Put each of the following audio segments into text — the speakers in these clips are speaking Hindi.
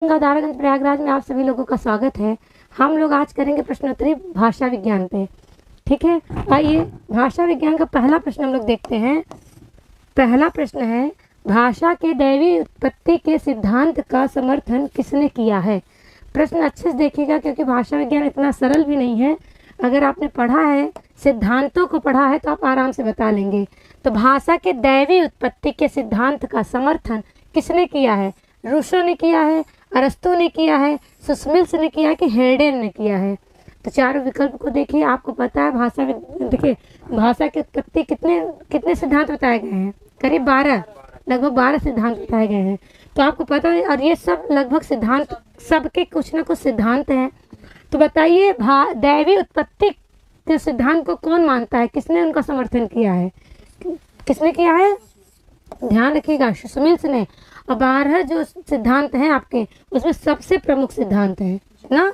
दारागंज प्रयागराज में आप सभी लोगों का स्वागत है। हम लोग आज करेंगे प्रश्नोत्तरी भाषा विज्ञान पे। ठीक है, आइए भाषा विज्ञान का पहला प्रश्न हम लोग देखते हैं। पहला प्रश्न है, भाषा के दैवी उत्पत्ति के सिद्धांत का समर्थन किसने किया है। प्रश्न अच्छे से देखिएगा क्योंकि भाषा विज्ञान इतना सरल भी नहीं है। अगर आपने पढ़ा है, सिद्धांतों को पढ़ा है तो आप आराम से बता लेंगे। तो भाषा के दैवी उत्पत्ति के सिद्धांत का समर्थन किसने किया है? रूसो ने किया है, अरस्तु ने किया है, सुस्मिल्स ने किया है कि हेर्डेन ने किया है। तो चारों विकल्प को देखिए, आपको पता है देखिए भाषा की उत्पत्ति कितने सिद्धांत बताए गए हैं? करीब 12, लगभग 12 सिद्धांत बताए गए हैं। तो आपको पता है, और ये सब लगभग सिद्धांत, सबके कुछ ना कुछ सिद्धांत हैं। तो बताइए दैवी उत्पत्ति के सिद्धांत को कौन मानता है? किसने उनका समर्थन किया है? किसने किया है? ध्यान रखिएगा, सुस्मिल्स ने। और 12 जो सिद्धांत हैं आपके, उसमें सबसे प्रमुख सिद्धांत है ना,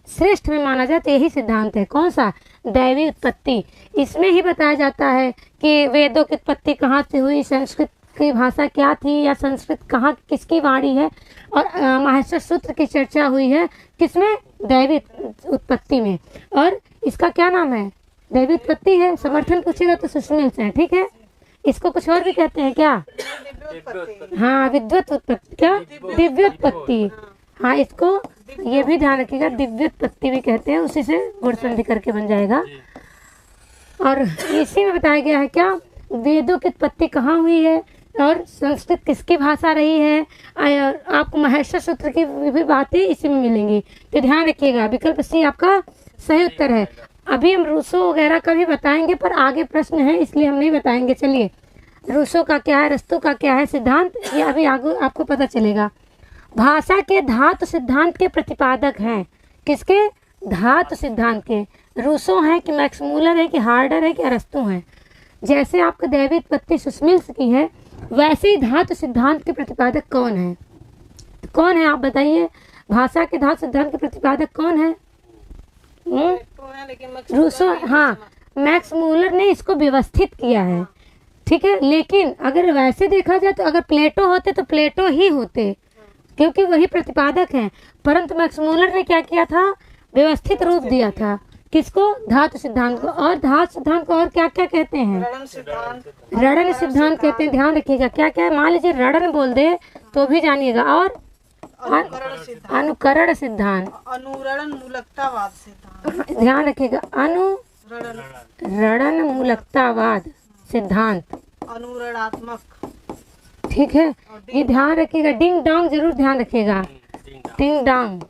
श्रेष्ठ में माना जाए तो यही सिद्धांत है। कौन सा? दैवी उत्पत्ति। इसमें ही बताया जाता है कि वेदों की उत्पत्ति कहाँ से हुई, संस्कृत की भाषा क्या थी, या संस्कृत कहाँ किसकी वाणी है, और माहेश्वर सूत्र की चर्चा हुई है किसमें? दैवी उत्पत्ति में। और इसका क्या नाम है? दैवी उत्पत्ति है। समर्थन पूछेगा तो सुस्मिल्स है। ठीक है, इसको कुछ और भी कहते हैं क्या? हाँ, विद्वत उत्पत्ति। क्या? दिव्योत्पत्ति। हाँ, इसको ये भी ध्यान रखिएगा, दिव्योत्पत्ति भी कहते हैं। उसी से गुण संधि करके बन जाएगा। और इसी में बताया गया है क्या, वेदों की उत्पत्ति कहाँ हुई है और संस्कृत किसकी भाषा रही है। और आपको माहेश्वर सूत्र की भी बातें इसी में मिलेंगी। तो ध्यान रखिएगा, विकल्प सी आपका सही उत्तर है। अभी हम रूसो वगैरह का भी बताएंगे, पर आगे प्रश्न है इसलिए हम नहीं बताएंगे। चलिए, रूसो का क्या है, अरस्तु का क्या है सिद्धांत, ये अभी आगे आपको पता चलेगा। भाषा के धातु सिद्धांत के प्रतिपादक हैं। किसके? धातु सिद्धांत के। रूसो है कि मैक्स मूलर है कि हार्डर है कि अरस्तु है। जैसे आपको दैवी उत्पत्ति सुस्मिल्स की है, वैसे ही धातु सिद्धांत के प्रतिपादक कौन है? कौन है आप बताइए? भाषा के धातु सिद्धांत के प्रतिपादक कौन है? रूसो। हाँ, मैक्स मूलर ने इसको व्यवस्थित किया है। ठीक है, लेकिन अगर वैसे देखा जाए तो अगर प्लेटो होते तो प्लेटो ही होते, क्योंकि वही प्रतिपादक हैं। परंतु मैक्स मूलर ने क्या किया था? व्यवस्थित रूप दिया था। किसको? धातु सिद्धांत को। और धातु सिद्धांत को और क्या क्या कहते हैं? रणन सिद्धांत कहते हैं। ध्यान रखिएगा क्या क्या है। मान लीजिए रणन बोल दे तो भी जानिएगा। और अनुकरण सिद्धांत, अनुरणन मूलकतावाद सिद्धांत। ध्यान रखिएगा, अनुरणन मूलकतावाद सिद्धांत, अनुरणात्मक। ठीक है, ये ध्यान रखिएगा। डिंग डोंग जरूर ध्यान रखिएगा, डिंग डोंग।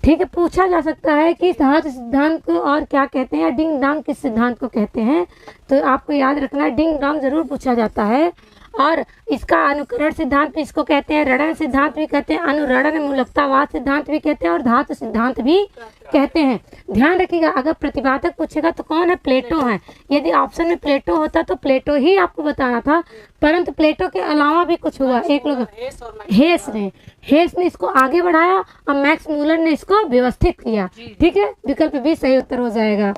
ठीक है, पूछा जा सकता है कि धातु सिद्धांत को और क्या कहते हैं, या डिंग डोंग किस सिद्धांत को कहते हैं। तो आपको याद रखना है, डिंग डोंग जरूर पूछा जाता है। और इसका अनुकरण सिद्धांत भी इसको कहते हैं, रणन सिद्धांत भी कहते हैं, अनुरणन मूलकतावाद सिद्धांत भी कहते हैं, और धातु सिद्धांत भी कहते हैं। ध्यान रखिएगा, अगर प्रतिपादक पूछेगा तो कौन है? प्लेटो है। यदि ऑप्शन में प्लेटो होता तो प्लेटो ही आपको बताना था, परंतु प्लेटो के अलावा भी कुछ हुआ। एक लोग हेस ने इसको आगे बढ़ाया और मैक्स मूलर ने इसको व्यवस्थित किया। ठीक है, विकल्प भी सही उत्तर हो जाएगा।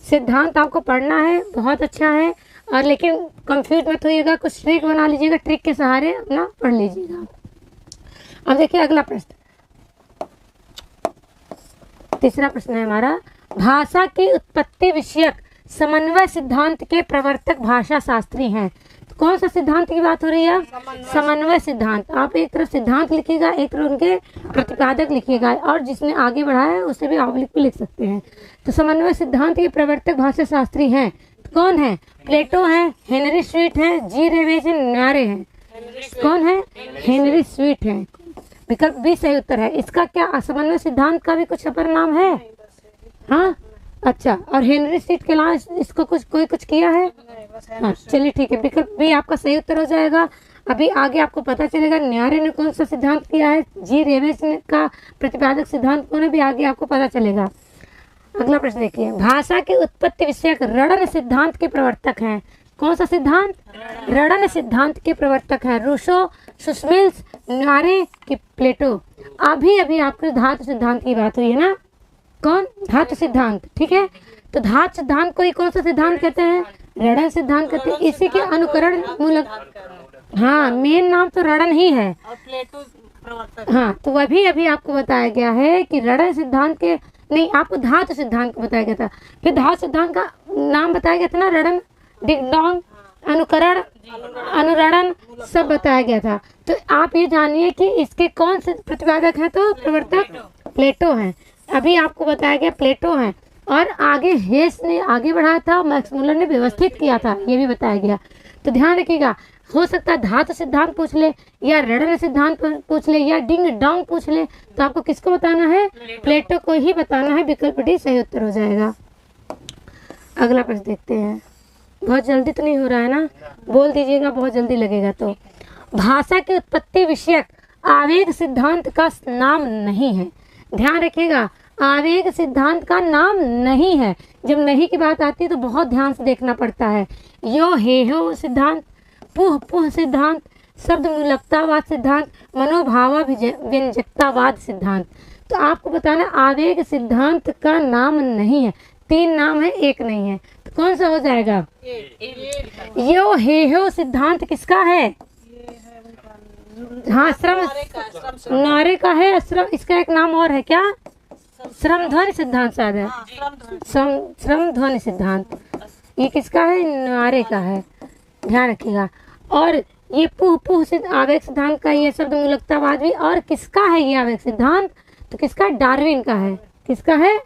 सिद्धांत आपको पढ़ना है, बहुत अच्छा है। और लेकिन कंफ्यूज मत होइएगा, कुछ ट्रिक बना लीजिएगा, ट्रिक के सहारे अपना पढ़ लीजिएगा। अब देखिए अगला प्रश्न, तीसरा प्रश्न है हमारा, भाषा की उत्पत्ति विषयक समन्वय सिद्धांत के प्रवर्तक भाषा शास्त्री हैं। तो कौन सा सिद्धांत की बात हो रही है? समन्वय सिद्धांत। आप एक तरफ सिद्धांत लिखिएगा, एक तरफ उनके प्रतिपादक लिखिएगा, और जिसने आगे बढ़ाया है उसे भी आप लिख सकते हैं। तो समन्वय सिद्धांत के प्रवर्तक भाषा शास्त्री हैं कौन है? प्लेटो है, हेनरी स्वीट है, जी रेवेजन नारे हैं। कौन है? हेनरी स्वीट है। विकल्प भी सही उत्तर है। इसका क्या समन्वय सिद्धांत का भी कुछ अपर नाम है? हाँ, अच्छा। और हेनरी स्वीट के अलावा इसको कुछ किया है? हाँ, चलिए ठीक है, विकल्प भी आपका सही उत्तर हो जाएगा। अभी आगे आपको पता चलेगा न्यारे ने कौन सा सिद्धांत किया है, जी रेवेजन का प्रतिपादक सिद्धांत कौन है, भी आगे आपको पता चलेगा। अगला प्रश्न देखिए, भाषा के उत्पत्ति विषयक रणन सिद्धांत के प्रवर्तक हैं। कौन सा सिद्धांत? रणन सिद्धांत के प्रवर्तक हैं रूसो, सुस्मिल्स, नारे कि प्लेटो। अभी आपके धातु सिद्धांत की बात हुई है ना। कौन? धातु सिद्धांत। ठीक है, तो धातु सिद्धांत को ही कौन सा सिद्धांत कहते हैं? रणन सिद्धांत कहते हैं। इसी के अनुकरण मूलक हाँ, मेन नाम तो रणन ही है। और प्लेटो प्रवर्तक। हाँ, तो वही अभी आपको बताया गया है कि रणन सिद्धांत के, नहीं, आपको धातु सिद्धांत को बताया गया था। फिर धातु सिद्धांत का नाम बताया गया था ना, रणन, डिगडोंग, अनुकरण, अनुरणन, सब बताया गया था। तो आप ये जानिए कि इसके कौन से प्रतिपादक हैं, तो प्रवर्तक प्लेटो हैं। अभी आपको बताया गया प्लेटो हैं, और आगे हेस ने आगे बढ़ाया था, मैक्स मुलर ने व्यवस्थित किया था, ये भी बताया गया। तो ध्यान रखिएगा, हो सकता है धातु सिद्धांत पूछ ले, या रणन सिद्धांत पूछ ले, या डिंग डोंग पूछ ले, तो आपको किसको बताना है, प्लेटो को ही बताना है। विकल्प डी सही उत्तर हो जाएगा। अगला प्रश्न देखते हैं। बहुत जल्दी तो नहीं हो रहा है ना, बोल दीजिएगा, बहुत जल्दी लगेगा तो। भाषा की उत्पत्ति विषयक आवेग सिद्धांत का नाम नहीं है। ध्यान रखिएगा, आवेग सिद्धांत का नाम नहीं है। जब नहीं की बात आती है तो बहुत ध्यान से देखना पड़ता है। यो हे हो सिद्धांत, पुह पुह सिद्धांत, शब्द मूलकतावाद सिद्धांत, मनोभाव व्यंजकतावाद सिद्धांत। तो आपको बताना आवेग सिद्धांत का नाम नहीं है। 3 नाम है, 1 नहीं है, तो कौन सा हो जाएगा? यो हे हो सिद्धांत किसका है? हाँ, श्रम नारे का है। श्रम, इसका एक नाम और है क्या? श्रम ध्वनि सिद्धांत शायद है। श्रम ध्वनि सिद्धांत, ये किसका है? नारे का है, ध्यान रखिएगा। और ये पुह पुह आवेग सिद्धांत का ये शब्द मूलकतावाद भी, और किसका है ये आवेग सिद्धांत? तो किसका? डार्विन का है। किसका है?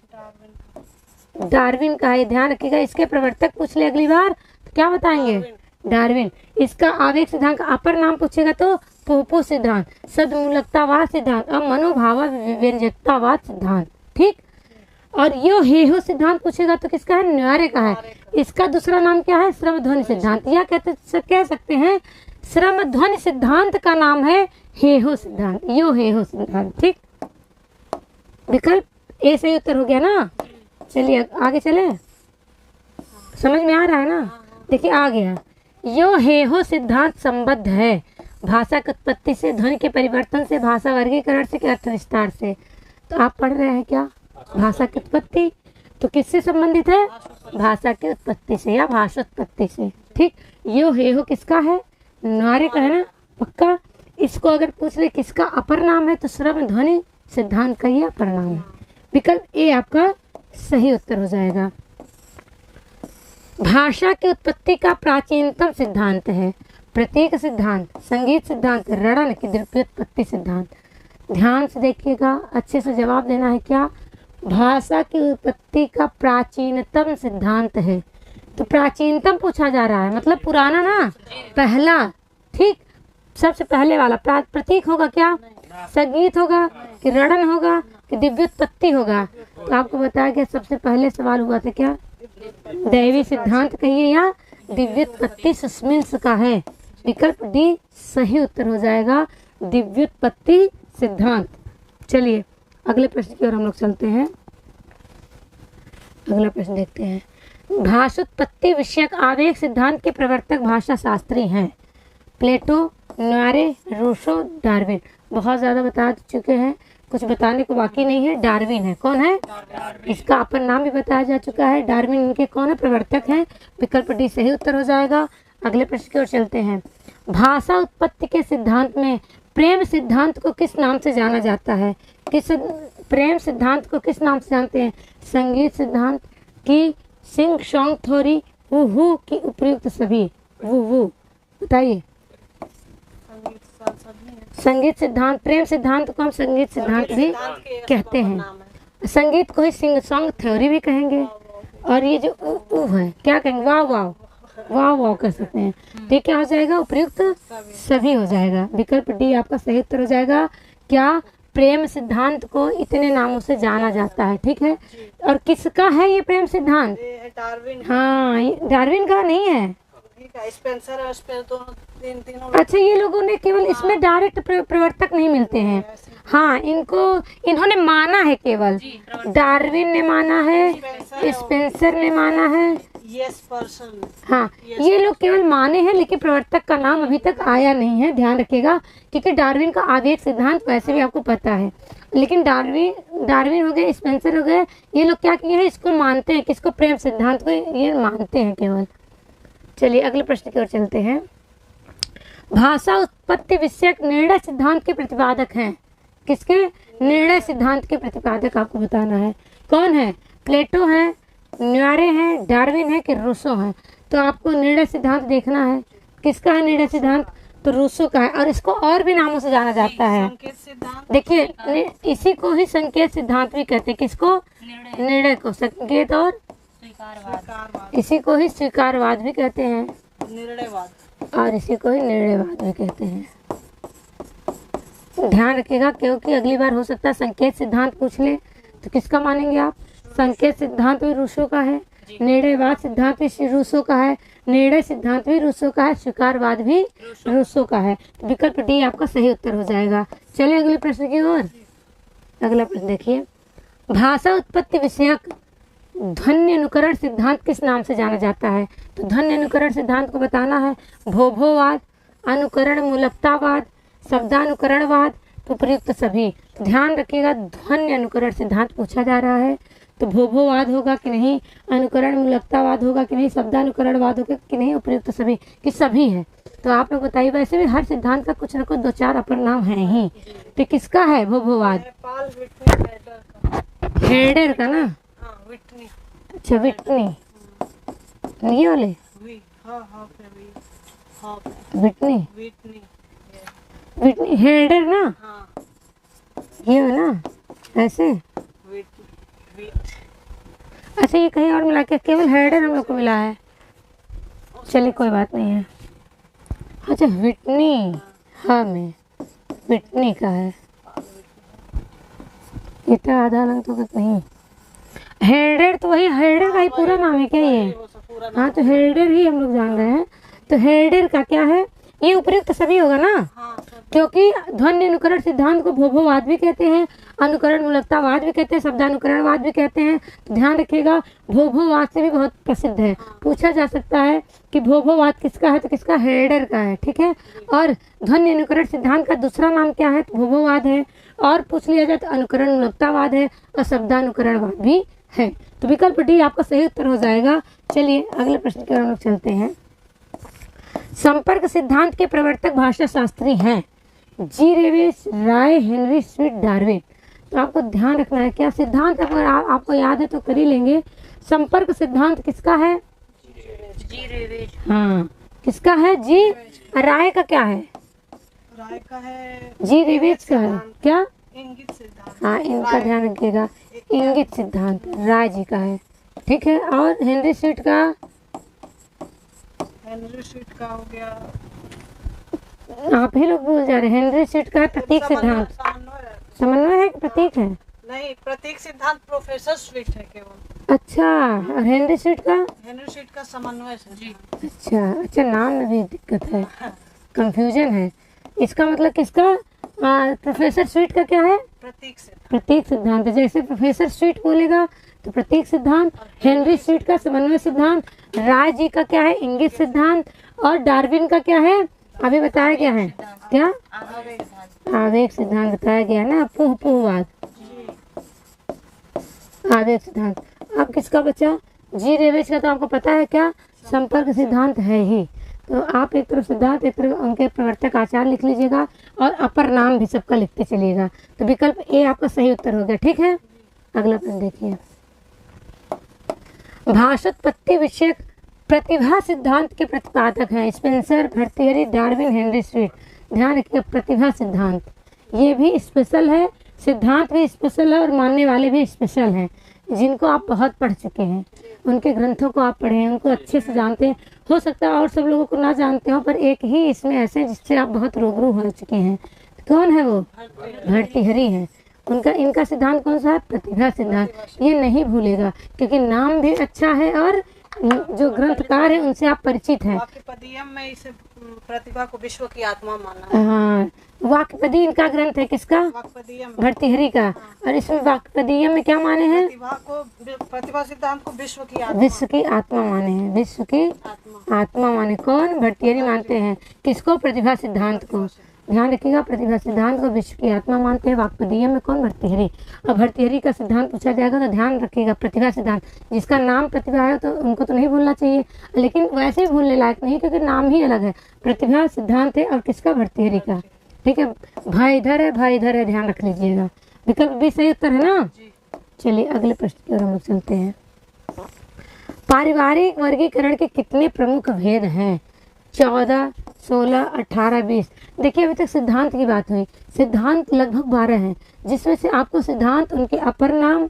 डार्विन का है। ध्यान रखिएगा, इसके प्रवर्तक पूछ ले अगली बार तो क्या बताएंगे? डार्विन। इसका आवेग सिद्धांत का अपर नाम पूछेगा तो पुह सिद्धांत, शब्द मूलकतावाद सिद्धांत और मनोभाव व्यंजकतावाद सिद्धांत। ठीक। और यो हे हो सिद्धांत पूछेगा तो किसका है? न्यारे का है। इसका दूसरा नाम क्या है? श्रम ध्वनि सिद्धांत, या कह सकते हैं श्रम ध्वनि सिद्धांत का नाम है हे हो सिद्धांत, यो हे हो सिद्धांत। ठीक, विकल्प ए सही उत्तर हो गया ना। चलिए आगे चले, समझ में आ रहा है ना? देखिए आ गया। यो हे हो सिद्धांत संबद्ध है भाषा की उत्पत्ति से, ध्वनि के परिवर्तन से, भाषा वर्गीकरण से, अर्थ विस्तार से। तो आप पढ़ रहे हैं क्या? भाषा की उत्पत्ति, तो किससे संबंधित है? भाषा की उत्पत्ति से या भाषोत्पत्ति से। ठीक। यो हे हो किसका है? नारे का है ना, पक्का। इसको अगर पूछ ले किसका अपर नाम है तो श्रम ध्वनि सिद्धांत का ही अपर नाम है। विकल्प ए आपका सही उत्तर हो जाएगा। भाषा की उत्पत्ति का प्राचीनतम सिद्धांत है प्रतीक सिद्धांत, संगीत सिद्धांत, रणन की द्रव्योत्पत्ति सिद्धांत। ध्यान से देखिएगा, अच्छे से जवाब देना है। क्या? भाषा की उत्पत्ति का प्राचीनतम सिद्धांत है। तो प्राचीनतम पूछा जा रहा है, मतलब पुराना ना, पहला। ठीक, सबसे पहले वाला प्रतीक होगा क्या? संगीत होगा कि रणन होगा कि दिव्योत्पत्ति होगा? तो आपको बताया गया सबसे पहले सवाल हुआ था क्या? दैवी सिद्धांत कहिए या दिव्योत्पत्ति सुस्मिंस का है। विकल्प डी सही उत्तर हो जाएगा, दिव्योत्पत्ति सिद्धांत। चलिए अगले प्रश्न की ओर हम लोग चलते हैं। अगला प्रश्न देखते हैं। भाषोत्पत्ति विषयक आवेग सिद्धांत के प्रवर्तक भाषा शास्त्री हैं प्लेटो, न्यारे, रूसो, डार्विन। बहुत ज़्यादा बता चुके हैं, कुछ बताने को बाकी नहीं है। डार्विन है। कौन है? इसका अपन नाम भी बताया जा चुका है। डार्विन इनके कौन है? प्रवर्तक हैं। विकल्प डी सही उत्तर हो जाएगा। अगले प्रश्न की ओर चलते हैं। भाषा उत्पत्ति के सिद्धांत में प्रेम सिद्धांत को किस नाम से जाना जाता है? प्रेम सिद्धांत को किस नाम से जानते हैं? संगीत सिद्धांत की, सिंग सॉन्ग थ्योरी, वू की उपयुक्त सभी? वो बताइए। संगीत सिद्धांत, प्रेम सिद्धांत को हम संगीत सिद्धांत भी कहते हैं। संगीत को ही सिंग सॉन्ग थ्योरी भी कहेंगे। और ये जो ऊ है क्या कहेंगे? वाह वाह, वाह वाह कर सकते हैं। तो क्या हो जाएगा? उपयुक्त सभी हो जाएगा। विकल्प डी आपका सही उत्तर हो जाएगा। क्या? प्रेम सिद्धांत को इतने नामों से जाना जाता है। ठीक है। और किसका है ये प्रेम सिद्धांत? डार्विन। हाँ, डार्विन का नहीं है। स्पेंसर है, उसपे तीनों। अच्छा, ये लोगों ने केवल इसमें डायरेक्ट प्रवर्तक नहीं मिलते हैं। हाँ, इन्होंने माना है, केवल डार्विन ने माना है, स्पेंसर ने माना है। Yes person. हाँ, ये लोग केवल माने हैं, लेकिन प्रवर्तक का नाम अभी तक आया नहीं है। ध्यान रखिएगा, क्योंकि डार्विन का आवेग सिद्धांत वैसे भी आपको पता है, लेकिन डार्विन हो गए, स्पेंसर हो गए, ये लोग क्या किए हैं? इसको मानते हैं, किसको? प्रेम सिद्धांत को ये मानते हैं केवल। चलिए अगले प्रश्न की ओर चलते हैं। भाषा उत्पत्ति विषयक निर्णय सिद्धांत के प्रतिपादक हैं। किसके? निर्णय सिद्धांत के प्रतिपादक आपको बताना है। कौन है? प्लेटो है, न्यारे हैं, डार्विन है कि रूसो है? तो आपको निर्णय सिद्धांत देखना है। किसका है निर्णय सिद्धांत? तो रूसो का है, और इसको और भी नामों से जाना जाता है। संकेत सिद्धांत। देखिए, इसी को ही संकेत सिद्धांत भी कहते हैं। किसको? निर्णय को। संकेत और स्वीकारवाद, इसी को ही स्वीकारवाद भी कहते हैं, निर्णयवाद। और इसी को ही निर्णयवाद भी कहते हैं। ध्यान रखिएगा, क्योंकि अगली बार हो सकता है संकेत सिद्धांत पूछ ले, तो किसका मानेंगे आप? संकेत सिद्धांत भी रूसो का है, निर्णयवाद सिद्धांत भी रूसो का है, निर्णय सिद्धांत भी रूसो का है, स्वीकारवाद भी रूसो का है। तो विकल्प डी आपका सही उत्तर हो जाएगा। चलिए अगले प्रश्न की ओर। अगला प्रश्न देखिए, भाषा उत्पत्ति विषयक ध्वनि अनुकरण सिद्धांत किस नाम से जाना जाता है? तो ध्वनि अनुकरण सिद्धांत को बताना है। भोभोवाद, अनुकरण मूलकतावाद, शब्दानुकरणवाद, उपयुक्त सभी। तो ध्यान रखिएगा, ध्वनि अनुकरण सिद्धांत पूछा जा रहा है, तो भोभोवाद होगा कि नहीं, अनुकरण मूलकतावाद होगा कि नहीं, शब्दानुकरणवाद होगा कि नहीं, उपयुक्त सभी कि सभी है। तो आप लोग बताइए, वैसे भी हर सिद्धांत का कुछ न कुछ दो चार अपर नाम है ही। तो किसका है भोभोवाद? पाल विटनी हेडर का। हेडर का ना? हाँ, विटनी। अच्छा, विटनी, ये वाले वी, हाँ हाँ पे वी, हाँ पे विटनी, विटनी। विटनी हेडर ना, हाँ, ये है ना, ऐसे। विट, विट। अच्छा, ये कहीं और मिला के केवल हेडर हम लोग को मिला है। चलिए कोई बात नहीं है। अच्छा, विटनी, हाँ में विटनी का है। इतना आधा अलग तो नहीं। हेडर तो वही, हेडर का ही पूरा नाम है क्या ये? वो सब पूरा। हाँ, तो हेडर ही हम लोग जान रहे हैं। तो हेडर का क्या है? ये उपयुक्त सभी होगा ना, हाँ, सब। क्योंकि ध्वनि अनुकरण सिद्धांत को भोभोवाद भी कहते हैं, अनुकरण मूलकतावाद भी कहते हैं, शब्दानुकरणवाद भी कहते हैं। तो ध्यान रखिएगा, भोभोवाद से भी बहुत प्रसिद्ध है। पूछा जा सकता है कि भोभोवाद किसका है, तो किसका? हेडर का है। ठीक है, और ध्वनि अनुकरण सिद्धांत का दूसरा नाम क्या है? तो भोभोवाद है। और पूछ लिया जाए तो अनुकरण मूलकतावाद है और शब्दानुकरणवाद भी है। तो विकल्प डी आपका सही उत्तर हो जाएगा। चलिए अगले प्रश्न की ओर हम लोग चलते हैं। संपर्क सिद्धांत के प्रवर्तक भाषा शास्त्री हैं जी रेवेस, राय, हेनरी स्वीट, डार्विन। तो आपको ध्यान रखना है, क्या सिद्धांत अगर आपको याद है तो कर ही लेंगे। संपर्क सिद्धांत किसका है? जी रेवेश। हाँ, किसका है? जी। राय का क्या है? राय का है जी रेवेस का है क्या? इंगित सिद्धांत। हाँ, इनका ध्यान रखिएगा, इंगित सिद्धांत राय जी का है। ठीक है, और हेनरी स्वीट का? हेनरी स्वीट का हो गया आप ही लोग भूल जा रहे हैं। हेनरी स्वीट का है प्रतीक सिद्धांत। समन्वय। समन्वय है कि प्रतीक है? नहीं, प्रतीक सिद्धांत प्रोफेसर स्वीट है केवल। अच्छा, और हेनरी स्वीट का? हेनरी स्वीट का समन्वय सिद्धांत। अच्छा अच्छा, नाम में भी दिक्कत है, कंफ्यूजन है। इसका मतलब किसका? प्रोफेसर स्वीट का क्या है? प्रतीक सिद्धांत। प्रतीक सिद्धांत। जैसे प्रोफेसर स्वीट बोलेगा तो प्रतीक सिद्धांत, हेनरी स्वीट का समन्वय सिद्धांत, राय जी का क्या है? इंगित सिद्धांत, और डार्विन का क्या है? अभी बताया गया है क्या? आवेग सिद्धांत बताया गया ना, पुहपुहवाद, आवेग सिद्धांत। अब किसका बचा? जी रेवेश का तो आपको पता है क्या? संपर्क सिद्धांत है ही। तो आप एक तरफ सिद्धांत, एक तरफ उनके प्रवर्तक आचार्य लिख लीजिएगा, और अपर नाम भी सबका लिखते चलिएगा। तो विकल्प ए आपका सही उत्तर हो गया। ठीक है, अगला प्रश्न देखिए। भाषोत्पत्ति विषयक प्रतिभा सिद्धांत के प्रतिपादक हैं Spencer, Bhartrihari, Darwin, Henry Sweet. ध्यान रखिए, प्रतिभा सिद्धांत ये भी स्पेशल है, सिद्धांत भी स्पेशल है, और मानने वाले भी स्पेशल हैं, जिनको आप बहुत पढ़ चुके हैं, उनके ग्रंथों को आप पढ़े हैं, उनको अच्छे से जानते हैं। हो सकता है और सब लोगों को ना जानते हो, पर एक ही इसमें ऐसे जिससे आप बहुत रूबरू हो चुके हैं। तो कौन है वो? भर्तृहरि है। उनका इनका सिद्धांत कौन सा है? प्रतिभा सिद्धांत। ये नहीं भूलेगा, क्योंकि नाम भी अच्छा है और जो ग्रंथकार है उनसे आप परिचित हैं। वाक्यपदीयम में इसे प्रतिभा को विश्व की आत्मा माना है। हाँ, वाक्यपदी इनका ग्रंथ है। किसका? वाक्यपदीयम। भर्तृहरि का। और इसमें वाक्यपदीयम में क्या माने हैं? प्रतिभा सिद्धांत को विश्व की आत्मा। विश्व की आत्मा माने हैं, विश्व की आत्मा। आत्मा माने। कौन? भर्तृहरि मानते हैं। किसको? प्रतिभा सिद्धांत को। ध्यान रखिएगा, प्रतिभा सिद्धांत को विश्व की आत्मा मानते हैं। वाक्पदीय में कौन? भर्तृहरि। अब भर्तृहरि का सिद्धांत पूछा जाएगा तो ध्यान रखिएगा, प्रतिभा सिद्धांत, जिसका नाम प्रतिभा है तो उनको तो नहीं भूलना चाहिए, लेकिन वैसे ही भूलने लायक नहीं क्योंकि नाम ही अलग है। प्रतिभा सिद्धांत है और किसका? भर्तृहरि का। ठीक है, भाई इधर है, भाई इधर है, ध्यान रख लीजिएगा। विकल्प भी सही उत्तर है ना। चलिए अगले प्रश्न की ओर हम लोग चलते हैं। पारिवारिक वर्गीकरण के कितने प्रमुख भेद हैं? 14, 16, 18, 20। देखिए अभी तक सिद्धांत की बात हुई, सिद्धांत लगभग 12 हैं, जिसमें से आपको सिद्धांत, उनके अपर नाम,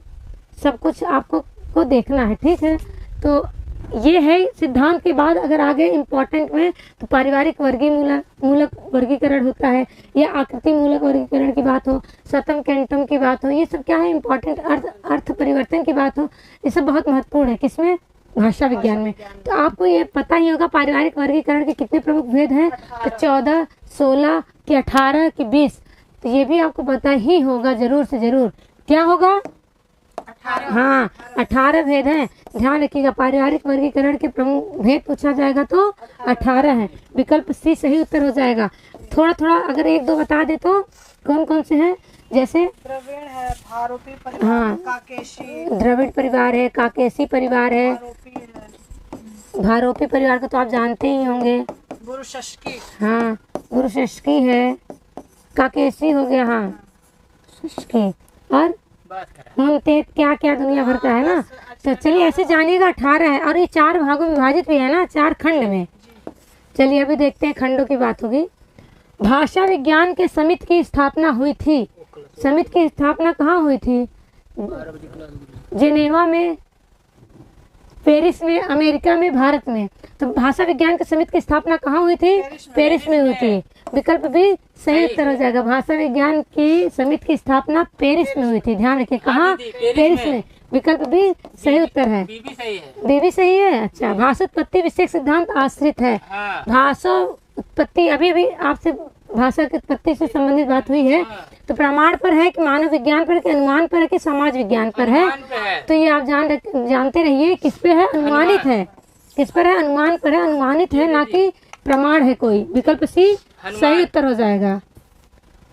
सब कुछ आपको देखना है। ठीक है, तो ये है सिद्धांत के बाद अगर आगे इम्पोर्टेंट में तो पारिवारिक मूलक वर्गीकरण होता है, या आकृति मूलक वर्गीकरण की बात हो, सतम कैंटम की बात हो, ये सब क्या है? इम्पोर्टेंट अर्थ परिवर्तन की बात हो, ये सब बहुत महत्वपूर्ण है। किसमें? भाषा विज्ञान में। तो आपको ये पता ही होगा पारिवारिक वर्गीकरण के कितने प्रमुख भेद हैं, तो 14, 16 कि 18 कि 20। तो ये भी आपको पता ही होगा जरूर से जरूर। क्या होगा? 18। हाँ, 18 भेद हैं। ध्यान रखिएगा, पारिवारिक वर्गीकरण के प्रमुख भेद पूछा जाएगा तो 18 है। विकल्प सी सही उत्तर हो जाएगा। थोड़ा थोड़ा अगर एक दो बता दे तो कौन कौन से हैं? जैसे द्रविड़ है, भारोपी परिवार, हाँ, काकेशी, द्रविड़ परिवार है, काकेशी परिवार है, भारोपी है, भारोपी परिवार को तो आप जानते ही होंगे। गुरुशस्की, हाँ, गुरुशस्की है, काकेशी हो गया, हाँ शस्की, और मुमतेज, क्या क्या दुनिया भर का है ना। तो चलिए ऐसे जानिएगा 18 है, और ये 4 भागों में विभाजित भी है ना, 4 खंड में। चलिए अभी देखते हैं, खंडों की बात होगी। भाषा विज्ञान के समिति की स्थापना हुई थी। समिति की स्थापना कहाँ हुई थी? जेनेवा में, पेरिस में, अमेरिका में, भारत में। तो भाषा विज्ञान के समिति की स्थापना कहाँ हुई थी? पेरिस में हुई थी। विकल्प भी सही उत्तर हो जाएगा। भाषा विज्ञान की समिति की स्थापना पेरिस में हुई थी। ध्यान रखिए, कहाँ? पेरिस में। विकल्प भी सही उत्तर है। बी भी सही है। अच्छा, भाषा उत्पत्ति विषयक सिद्धांत आश्रित है। भाषा उत्पत्ति, अभी आपसे भाषा की उत्पत्ति से संबंधित बात हुई है, तो प्रमाण पर है कि मानव विज्ञान पर, कि अनुमान पर है, कि समाज विज्ञान पर है? तो ये आप जानते रहिए किस पे है? अनुमानित है। किस पर है? अनुमान पर है, अनुमानित है, ना कि प्रमाण है कोई। विकल्प सी सही उत्तर हो जाएगा।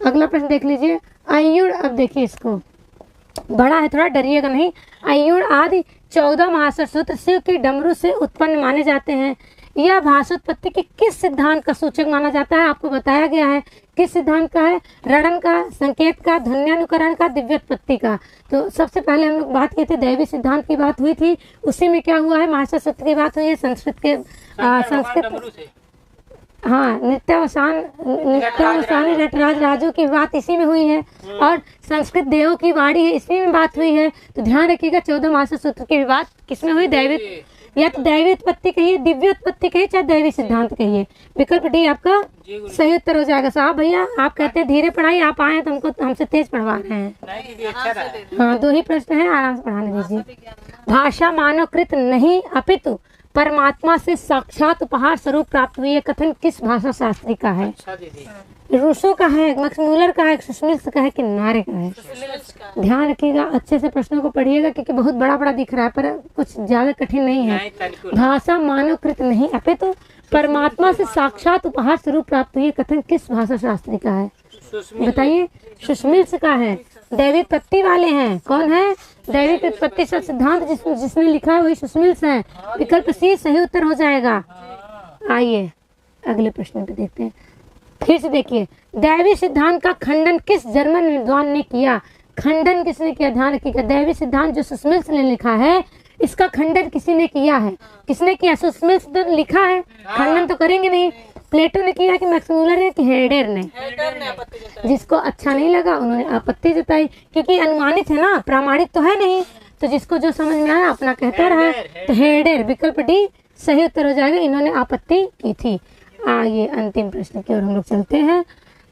अगला प्रश्न देख लीजिए। आयुड़, अब देखिए इसको, बड़ा है थोड़ा, डरिएगा नहीं। आयुड़ आदि 14 महासर सूत्र शिव के डमरू से उत्पन्न माने जाते हैं। यह भाषोत्पत्ति के किस सिद्धांत का सूचक माना जाता है? आपको बताया गया है किस सिद्धांत का है? रणन का, संकेत का, ध्वन्यानुकरण का, दिव्योत्पत्ति का। तो सबसे पहले हम लोग बात किए थे, दैवी सिद्धांत की बात हुई थी, उसी में क्या हुआ है? भाषा सूत्र की बात हुई है। संस्कृत, हाँ, नित्यावसानी नटराज राजू की बात इसी में हुई है, और संस्कृत देवों की वाणी है, इसी में बात हुई है। तो ध्यान रखिएगा, 14 भाषा सूत्र की बात किसमें हुई? दैवी, या तो दैवी उत्पत्ति कहिए, दिव्य उत्पत्ति कहिए, चाहे दैवी सिद्धांत कहिए। विकल्प डी आपका सही उत्तर हो जाएगा। साहब भैया आप कहते हैं धीरे पढ़ाई, आप आए तो हमको हमसे तेज पढ़वा रहे हैं। हाँ, 2 ही प्रश्न है, आराम से पढ़ाने दीजिए। भाषा मानवकृत नहीं अपितु परमात्मा से साक्षात उपहार स्वरूप प्राप्त हुई, कथन किस भाषा शास्त्री का है? रूसो का है, मैक्स मूलर का है, सुस्मिल्स का है, कि नारे का है? ध्यान रखिएगा, अच्छे से प्रश्नों को पढ़िएगा, क्योंकि बहुत बड़ा बड़ा दिख रहा है पर कुछ ज्यादा कठिन नहीं है। भाषा मानवकृत नहीं अपितु परमात्मा से साक्षात उपहार स्वरूप प्राप्त हुई, कथन किस भाषा शास्त्री का है? बताइए। सुस्मिल्स का है। दैवी उत्पत्ति वाले हैं, कौन है? दैवी उत्पत्ति सिद्धांत जिसने लिखा है वही सुस्मिल्स है। विकल्प सी सही उत्तर हो जाएगा। आइए अगले प्रश्न पे देखते हैं। फिर से देखिए, दैवी सिद्धांत का खंडन किस जर्मन विद्वान ने किया? खंडन किसने किया? ध्यान रखिएगा, दैवी सिद्धांत जो सुस्मिल्स ने लिखा है, इसका खंडन किसी ने किया है? किसने किया? सुस्मिल्स तो लिखा है, खंडन तो करेंगे नहीं। प्लेटो ने किया कि मैक्स मूलर ने कि हेडेर ने? जिसको अच्छा नहीं लगा उन्होंने आपत्ति जताई, क्योंकि अनुमानित है ना, प्रामाणिक तो है नहीं, तो जिसको जो समझ में आया अपना कहता रहा। तो हेडेर, विकल्प डी सही उत्तर हो जाएगा, इन्होंने आपत्ति की थी। आइए अंतिम प्रश्न की ओर हम लोग चलते हैं।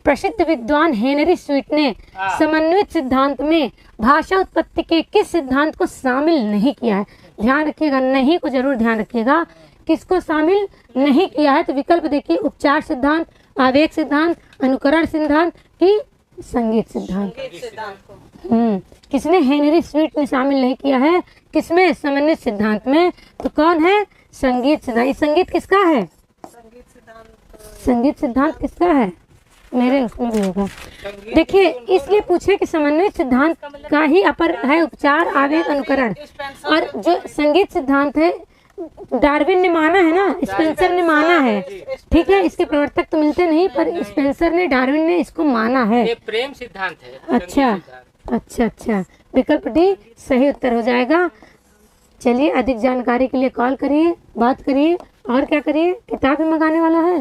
प्रसिद्ध विद्वान हेनरी स्वीट ने समन्वित सिद्धांत में भाषा उत्पत्ति के किस सिद्धांत को शामिल नहीं किया है? ध्यान रखिएगा, नहीं को जरूर ध्यान रखिएगा, किसको शामिल नहीं किया है? तो विकल्प देखिए, उपचार सिद्धांत, आवेग सिद्धांत, अनुकरण सिद्धांत की संगीत सिद्धांत। किसने? हेनरी स्वीट ने शामिल नहीं किया है। किसमें? समन्वित सिद्धांत में। तो कौन है? संगीत सिद्धांत। संगीत किसका है? संगीत सिद्धांत किसका है? मेरे उसमें भी होगा। देखिए इसलिए पूछे कि समन्वय सिद्धांत का ही अपर है उपचार आवेग अनुकरण, और जो संगीत सिद्धांत है डार्विन ने माना है ना, स्पेंसर ने माना है, ठीक है। इसके प्रवर्तक तो मिलते नहीं, पर स्पेंसर ने, डार्विन ने इसको माना है। ये प्रेम सिद्धांत है। अच्छा अच्छा अच्छा, विकल्प डी सही उत्तर हो जाएगा। चलिए अधिक जानकारी के लिए कॉल करिए, बात करिए, और क्या करिए, किताब भी मंगाने वाला है?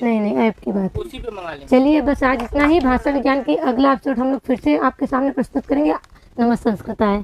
नहीं, ऐप की बात। उसी पे मंगा लेंगे। चलिए बस आज इतना ही। भाषा विज्ञान की अगला एपिसोड हम लोग फिर से आपके सामने प्रस्तुत करेंगे। नमस्ते संस्कृताय।